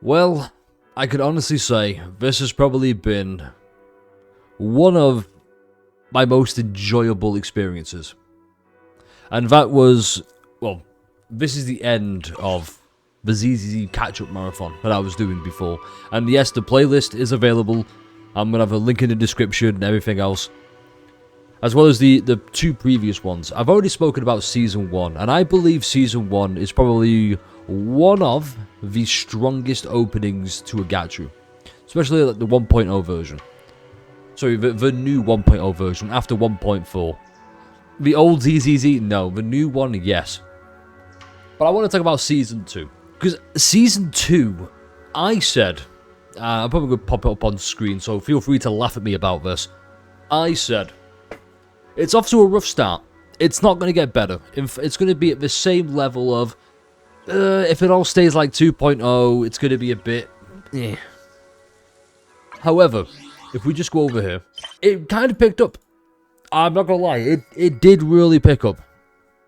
Well, I could honestly say this has probably been one of my most enjoyable experiences. And that was, well, this is the end of the ZZZ catch-up marathon that I was doing before. And yes, the playlist is available. I'm going to have a link in the description and everything else. As well as the two previous ones. I've already spoken about Season 1, and I believe Season 1 is probably one of the strongest openings to a gacha. Especially like the 1.0 version. Sorry, the new 1.0 version after 1.4. The old ZZZ, no. The new one, yes. But I want to talk about Season 2. Because Season 2, I said... I'm probably going to pop it up on screen, so feel free to laugh at me about this. I said... It's off to a rough start. It's not going to get better. It's going to be at the same level of... if it all stays like 2.0, it's going to be a bit... eh. However, if we just go over here, it kind of picked up. I'm not going to lie, it did really pick up.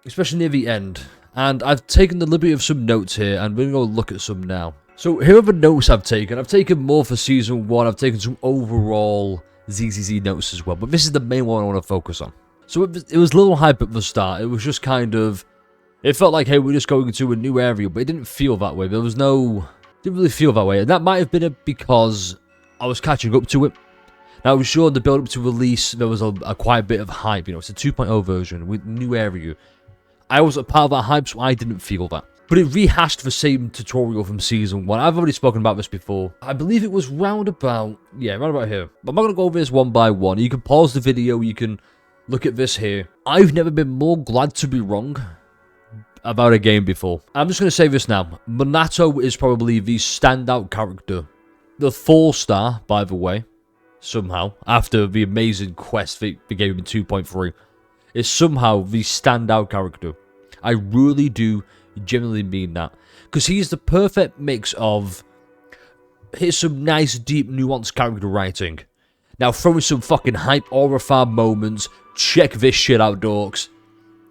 Especially near the end. And I've taken the liberty of some notes here, and we're going to look at some now. So here are the notes I've taken. I've taken more for Season 1, I've taken some overall ZZZ notes as well, but this is the main one I want to focus on. So it was a little hype at the start. It was just kind of... It felt like, hey, we're just going to a new area, but it didn't feel that way. There was no... Didn't really feel that way, and that might have been because I was catching up to it. Now, I was sure in the build-up to release, there was a quite a bit of hype. You know, it's a 2.0 version with new area. I was a part of that hype, so I didn't feel that. But it rehashed the same tutorial from Season 1. I've already spoken about this before. I believe it was round about... Yeah, round about here. But I'm not going to go over this one by one. You can pause the video, you can look at this here. I've never been more glad to be wrong about a game before. I'm just going to say this now. Minato is probably the standout character. The 4-star, by the way, somehow, after the amazing quest they gave him in 2.3, is somehow the standout character. I really do genuinely mean that, because he's the perfect mix of here's some nice deep nuanced character writing, now throw in some fucking hype aura farm moments, check this shit out dorks.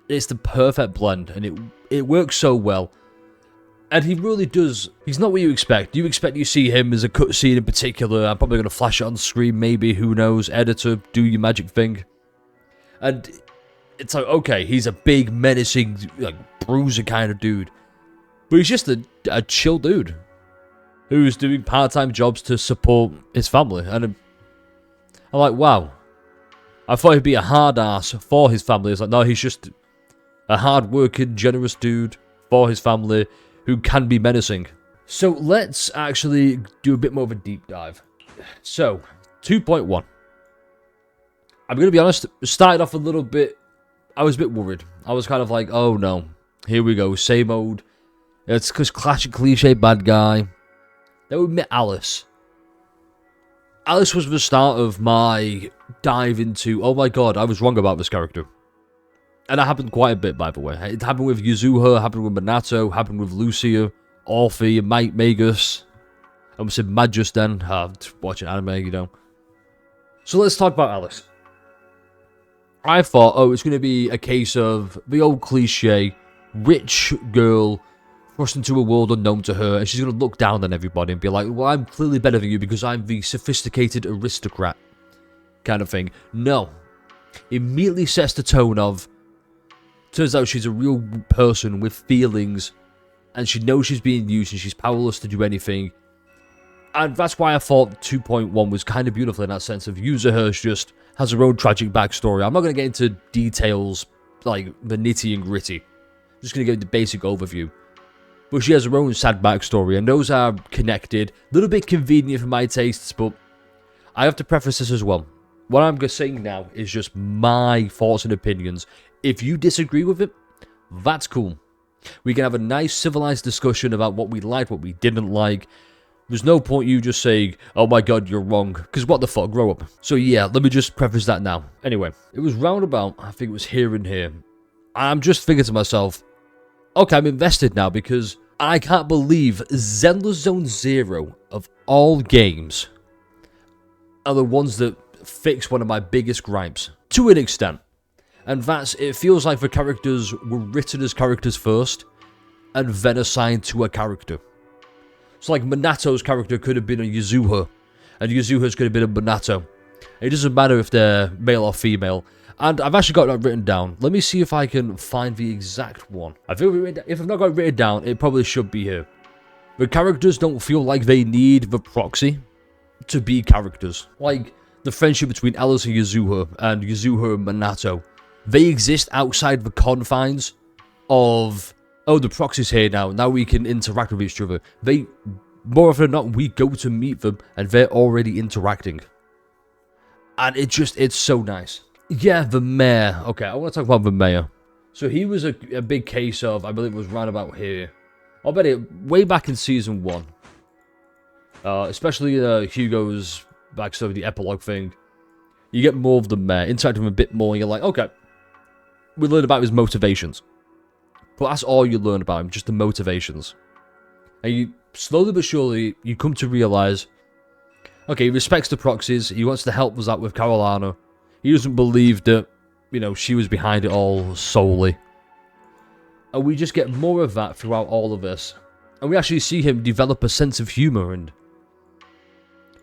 It's the perfect blend, and it works so well. And he really does. He's not what you expect. You expect you see him as a cutscene in particular. I'm probably going to flash it on screen, maybe, who knows. Editor, do your magic thing. And it's like, okay, he's a big, menacing, like, bruiser kind of dude. But he's just a chill dude who's doing part-time jobs to support his family. And I'm like, wow. I thought he'd be a hard-ass for his family. It's like, no, he's just a hard-working, generous dude for his family who can be menacing. So let's actually do a bit more of a deep dive. So, 2.1. I'm going to be honest, started off a little bit... I was a bit worried. I was kind of like, oh no, here we go, same old. It's because classic cliche bad guy. Then we met Alice. Alice was the start of my dive into, oh my god, I was wrong about this character. And that happened quite a bit, by the way. It happened with Yuzuha, happened with Minato, happened with Lucia, Orphe, and Magus. I almost said Magus then, watching anime, you know. So let's talk about Alice. I thought, oh, it's going to be a case of the old cliche, rich girl thrust into a world unknown to her, and she's going to look down on everybody and be like, well, I'm clearly better than you because I'm the sophisticated aristocrat kind of thing. No. Immediately sets the tone of, turns out she's a real person with feelings, and she knows she's being used and she's powerless to do anything. And that's why I thought 2.1 was kind of beautiful in that sense of Yuzuha just has her own tragic backstory. I'm not going to get into details like the nitty and gritty. I'm just going to give the basic overview. But she has her own sad backstory, and those are connected. A little bit convenient for my tastes, but I have to preface this as well. What I'm saying now is just my thoughts and opinions. If you disagree with it, that's cool. We can have a nice civilized discussion about what we liked, what we didn't like. There's no point you just saying, oh my god, you're wrong, because what the fuck, grow up. So yeah, let me just preface that now. Anyway, it was roundabout, I think it was here and here. I'm just thinking to myself, okay, I'm invested now, because I can't believe Zenless Zone Zero, of all games, are the ones that fix one of my biggest gripes, to an extent. And that's, it feels like the characters were written as characters first, and then assigned to a character. So like Minato's character could have been a Yuzuha, and Yuzuha's could have been a Minato. It doesn't matter if they're male or female. And I've actually got that written down. Let me see if I can find the exact one. If I've not got it written down, it probably should be here. The characters don't feel like they need the proxy to be characters. Like the friendship between Alice and Yuzuha and Minato. They exist outside the confines of, oh, the proxy's here now we can interact with each other. They, more often than not, we go to meet them and they're already interacting. And it's so nice. Yeah, the mayor. Okay, I want to talk about the mayor. So he was a big case of, I believe it was round about here. I'll bet it, way back in Season 1. Especially Hugo's backstory, the epilogue thing. You get more of the mayor, interact with him a bit more, and you're like, okay. We learn about his motivations. But that's all you learn about him, just the motivations. And you, slowly but surely, you come to realize, okay, he respects the proxies, he wants to help us out with Carolina. He doesn't believe that, you know, she was behind it all solely. And we just get more of that throughout all of this. And we actually see him develop a sense of humor, and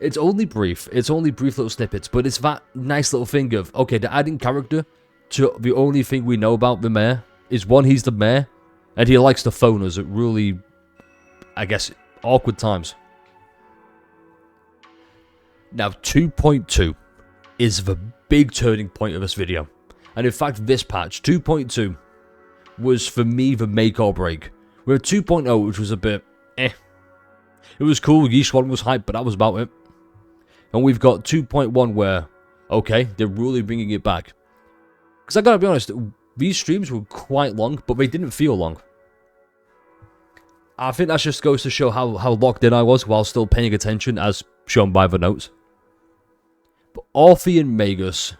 it's only brief little snippets, but it's that nice little thing of, okay, they're adding character to the only thing we know about the mayor is, one, he's the mayor, and he likes to phone us at really, I guess, awkward times. Now, 2.2 is the big turning point of this video. And in fact, this patch, 2.2, was for me the make or break. We had 2.0, which was a bit, eh. It was cool, Yeesh 1 was hype, but that was about it. And we've got 2.1 where, okay, they're really bringing it back. Because I gotta be honest, these streams were quite long, but they didn't feel long. I think that just goes to show how locked in I was while still paying attention, as shown by the notes. But Orphe and Magus,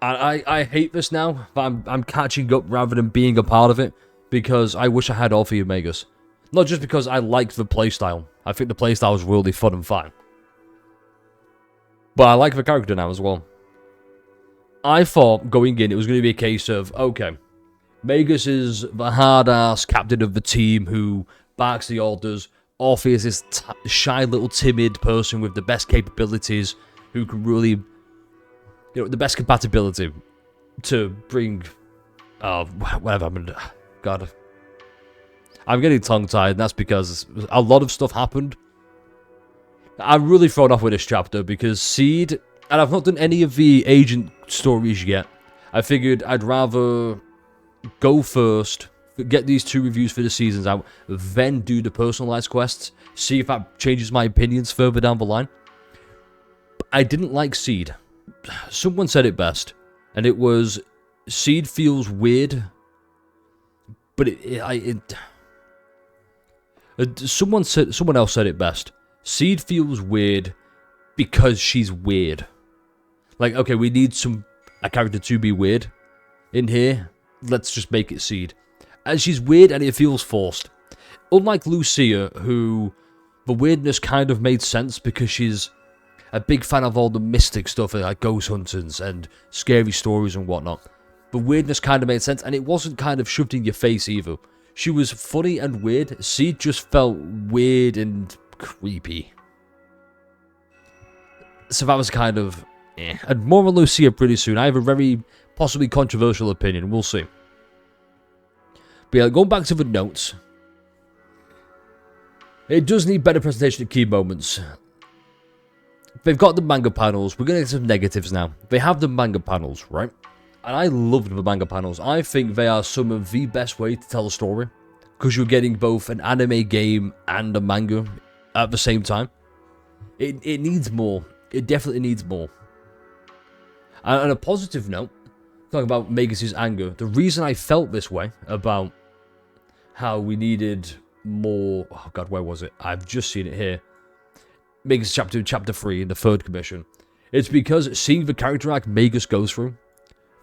I hate this now, but I'm catching up rather than being a part of it, because I wish I had Orphe and Magus. Not just because I like the playstyle. I think the playstyle is really fun and fine. But I like the character now as well. I thought going in it was going to be a case of, okay, Magus is the hard-ass captain of the team who barks the orders. Orphe is this shy little timid person with the best capabilities who can really, you know, the best compatibility to bring, whatever, God. I'm getting tongue-tied, and that's because a lot of stuff happened. I'm really thrown off with this chapter because Seed, and I've not done any of the agent stories yet. I figured I'd rather go first, get these 2 reviews for the seasons out, then do the personalized quests, see if that changes my opinions further down the line. I didn't like Seed. Someone said it best, and it was, Seed feels weird, but someone else said it best. Seed feels weird because she's weird. Like, okay, we need a character to be weird in here. Let's just make it Seed. And she's weird and it feels forced. Unlike Lucia, who the weirdness kind of made sense because she's a big fan of all the mystic stuff like ghost hunters and scary stories and whatnot. The weirdness kind of made sense, and it wasn't kind of shoved in your face either. She was funny and weird. Seed just felt weird and creepy. So that was kind of, eh. And more on Lucia pretty soon. I have a very possibly controversial opinion. We'll see. But yeah, going back to the notes. It does need better presentation at key moments. They've got the manga panels. We're going to get some negatives now. They have the manga panels, right? And I loved the manga panels. I think they are some of the best way to tell a story. Because you're getting both an anime game and a manga at the same time. It needs more. It definitely needs more. And on a positive note, talking about Magus' anger, the reason I felt this way about how we needed more... Oh god, where was it? I've just seen it here. Magus chapter 3 in the 3rd commission. It's because seeing the character arc Magus goes through,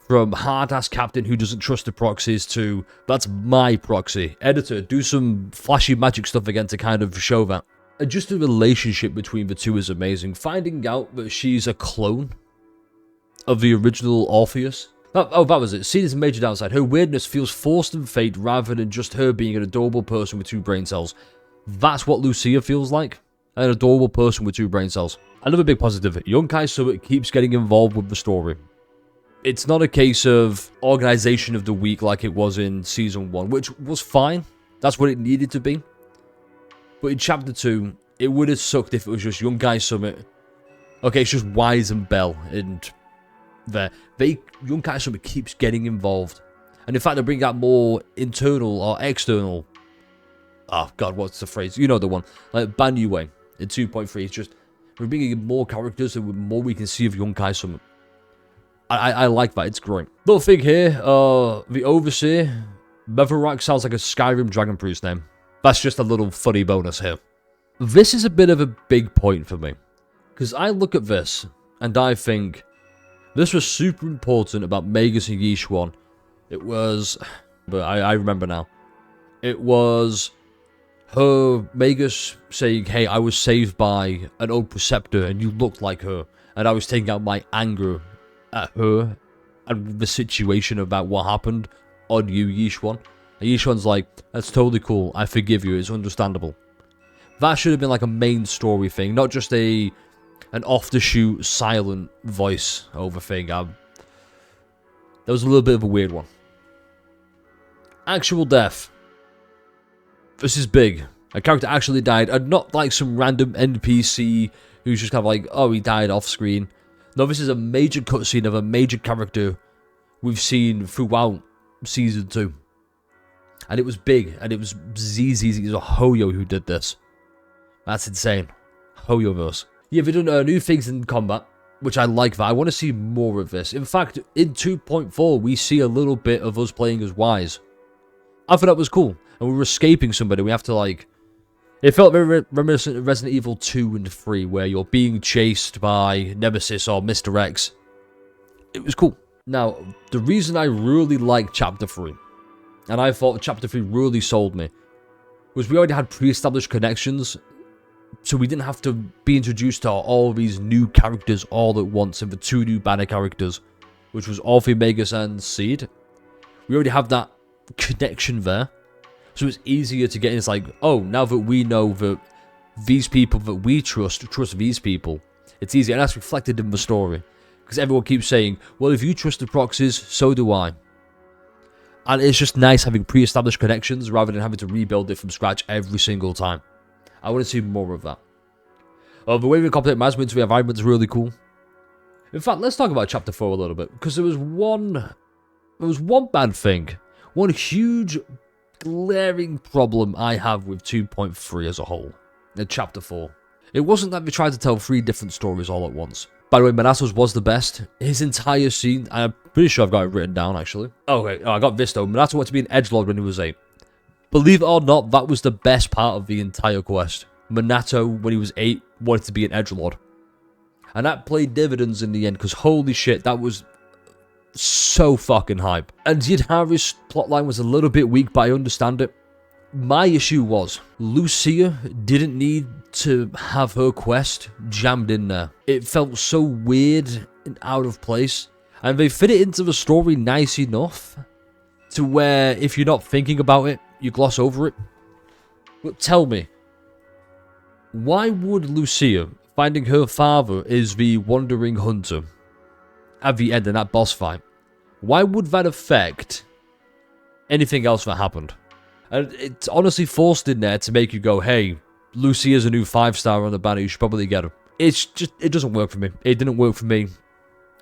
from hard-ass captain who doesn't trust the proxies to, that's my proxy. Editor, do some flashy magic stuff again to kind of show that. And just the relationship between the two is amazing. Finding out that she's a clone of the original Orpheus. Oh, that was it. See, there's a major downside. Her weirdness feels forced and fake rather than just her being an adorable person with 2 brain cells. That's what Lucia feels like. An adorable person with 2 brain cells. Another big positive, Yunkai Summit keeps getting involved with the story. It's not a case of organization of the week like it was in Season 1, which was fine. That's what it needed to be. But in Chapter 2, it would have sucked if it was just Yunkai Summit. Okay, it's just Wise and Bell, and Yunkai Summit keeps getting involved. And in fact, they bring out more internal or external. Oh god, what's the phrase? You know the one. Like Banyue in 2.3. It's just, we're bringing in more characters and more we can see of Yunkai Summit. I like that, it's great. Little thing here, the Overseer, Meverak sounds like a Skyrim Dragon Priest name. That's just a little funny bonus here. This is a bit of a big point for me. Because I look at this, and I think, this was super important about Magus and Yishuan. It was, but I remember now. It was her, Magus, saying, hey, I was saved by an old preceptor, and you looked like her. And I was taking out my anger at her and the situation about what happened on you, Yishuan. And Yishuan's like, that's totally cool, I forgive you, it's understandable. That should have been like a main story thing, not just an off-the-shoot, silent voice over thing. That was a little bit of a weird one. Actual death. This is big. A character actually died, and not like some random NPC who's just kind of like, oh, he died off-screen. No, this is a major cutscene of a major character we've seen throughout Season 2. And it was big, and it was ZZZ, it was a Hoyo who did this. That's insane. Hoyoverse. Yeah, they've done new things in combat, which I like that. I want to see more of this. In fact, in 2.4, we see a little bit of us playing as Wise. I thought that was cool. And we were escaping somebody. We have to, like... It felt very reminiscent of Resident Evil 2 and 3, where you're being chased by Nemesis or Mr. X. It was cool. Now, the reason I really liked Chapter 3, and I thought Chapter 3 really sold me, was we already had pre-established connections, so we didn't have to be introduced to all these new characters all at once, and the 2 new banner characters, which was Orphe, Magus, and Seed. We already have that connection there. So it's easier to get in. It's like, oh, now that we know that these people that we trust these people, it's easier. And that's reflected in the story. Because everyone keeps saying, well, if you trust the proxies, so do I. And it's just nice having pre-established connections rather than having to rebuild it from scratch every single time. I want to see more of that. The way we complete management to the environment is really cool. In fact, let's talk about Chapter 4 a little bit. Because there was one bad thing. One huge glaring problem I have with 2.3 as a whole, in Chapter 4. It wasn't that they tried to tell 3 different stories all at once. By the way, Manassos was the best. His entire scene, I'm pretty sure I've got it written down actually. Okay, I got this though. Minato wanted to be an edgelord when he was 8. Believe it or not, that was the best part of the entire quest. Minato, when he was 8, wanted to be an edgelord. And that played dividends in the end, because holy shit, that was so fucking hype. And Yidhari's plotline was a little bit weak, but I understand it. My issue was, Lucia didn't need to have her quest jammed in there. It felt so weird and out of place. And they fit it into the story nice enough to where if you're not thinking about it, you gloss over it. But tell me, why would Lucia, finding her father is the wandering hunter, at the end of that boss fight, why would that affect anything else that happened? And it's honestly forced in there to make you go, hey, Lucia's a new 5-star on the banner, you should probably get her. It's just, it doesn't work for me. It didn't work for me.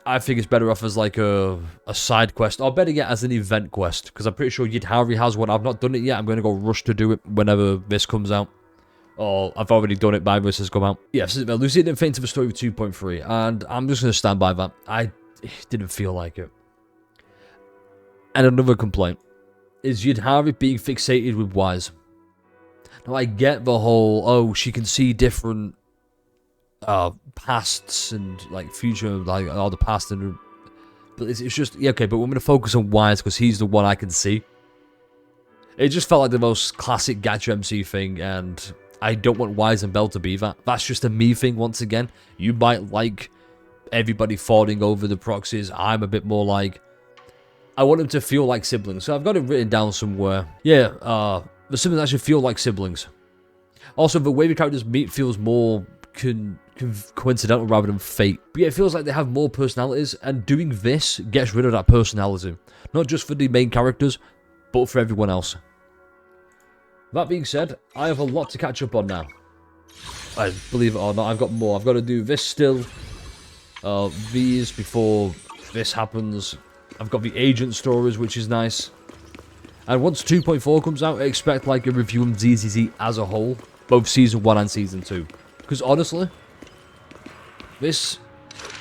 I think it's better off as like a side quest, or better yet as an event quest, because I'm pretty sure Yidhari has one. I've not done it yet. I'm going to go rush to do it whenever this comes out. Or I've already done it by this has come out. Yeah, so Lucia didn't fit into the story of 2.3, and I'm just going to stand by that. I didn't feel like it. And another complaint is Yidhari being fixated with Wise. Now I get the whole, oh, she can see different pasts and like future, like all the past, and but it's just, yeah, okay, but we're going to focus on Wise because he's the one I can see. It just felt like the most classic Gacha MC thing, and I don't want Wise and Bell to be that. That's just a me thing once again. You might like everybody fawning over the proxies. I'm a bit more like, I want them to feel like siblings. So I've got it written down somewhere. Yeah, the siblings actually feel like siblings. Also, the way the characters meet feels more coincidental rather than fate. But yeah, it feels like they have more personalities, and doing this gets rid of that personality. Not just for the main characters, but for everyone else. That being said, I have a lot to catch up on now. I believe it or not, I've got more. I've got to do this still. These before this happens. I've got the agent stories, which is nice. And once 2.4 comes out, I expect like a review of ZZZ as a whole. Both Season 1 and Season 2. Because honestly, this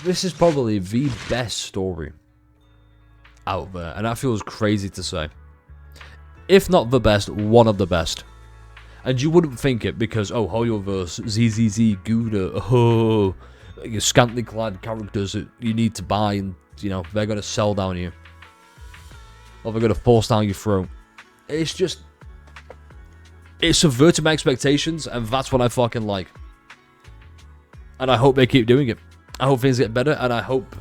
is probably the best story out there. And that feels crazy to say. If not the best, one of the best. And you wouldn't think it because, oh, Hoyoverse, ZZZ, Gouda, oh, your scantily clad characters that you need to buy and, you know, they're going to sell down you. Or they're going to force down your throat. It's just, it subverted my expectations, and that's what I fucking like. And I hope they keep doing it. I hope things get better, and I hope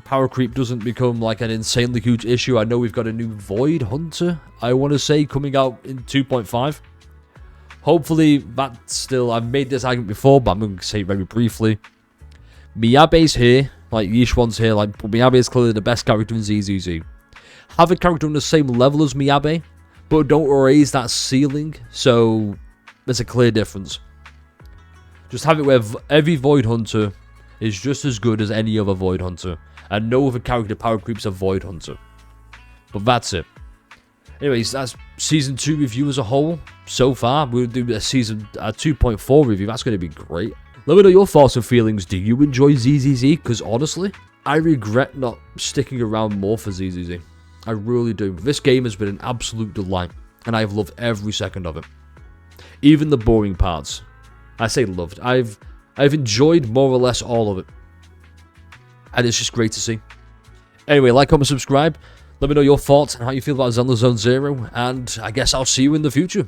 power creep doesn't become like an insanely huge issue. I know we've got a new Void Hunter, I want to say, coming out in 2.5. Hopefully, that's still, I've made this argument before, but I'm going to say it very briefly. Miyabe's here, like Yishwan's here, like, but Miyabe is clearly the best character in ZZZ. Have a character on the same level as Miyabe, but don't raise that ceiling, so there's a clear difference. Just have it where every Void Hunter is just as good as any other Void Hunter, and no other character power creeps a Void Hunter. But that's it. Anyways, that's Season 2 review as a whole. So far, we'll do a Season 2.4 review. That's going to be great. Let me know your thoughts and feelings. Do you enjoy ZZZ? Because honestly, I regret not sticking around more for ZZZ. I really do. This game has been an absolute delight, and I've loved every second of it. Even the boring parts. I say loved. I've enjoyed more or less all of it. And it's just great to see. Anyway, like, comment, subscribe. Let me know your thoughts and how you feel about Zenless Zone Zero, and I guess I'll see you in the future.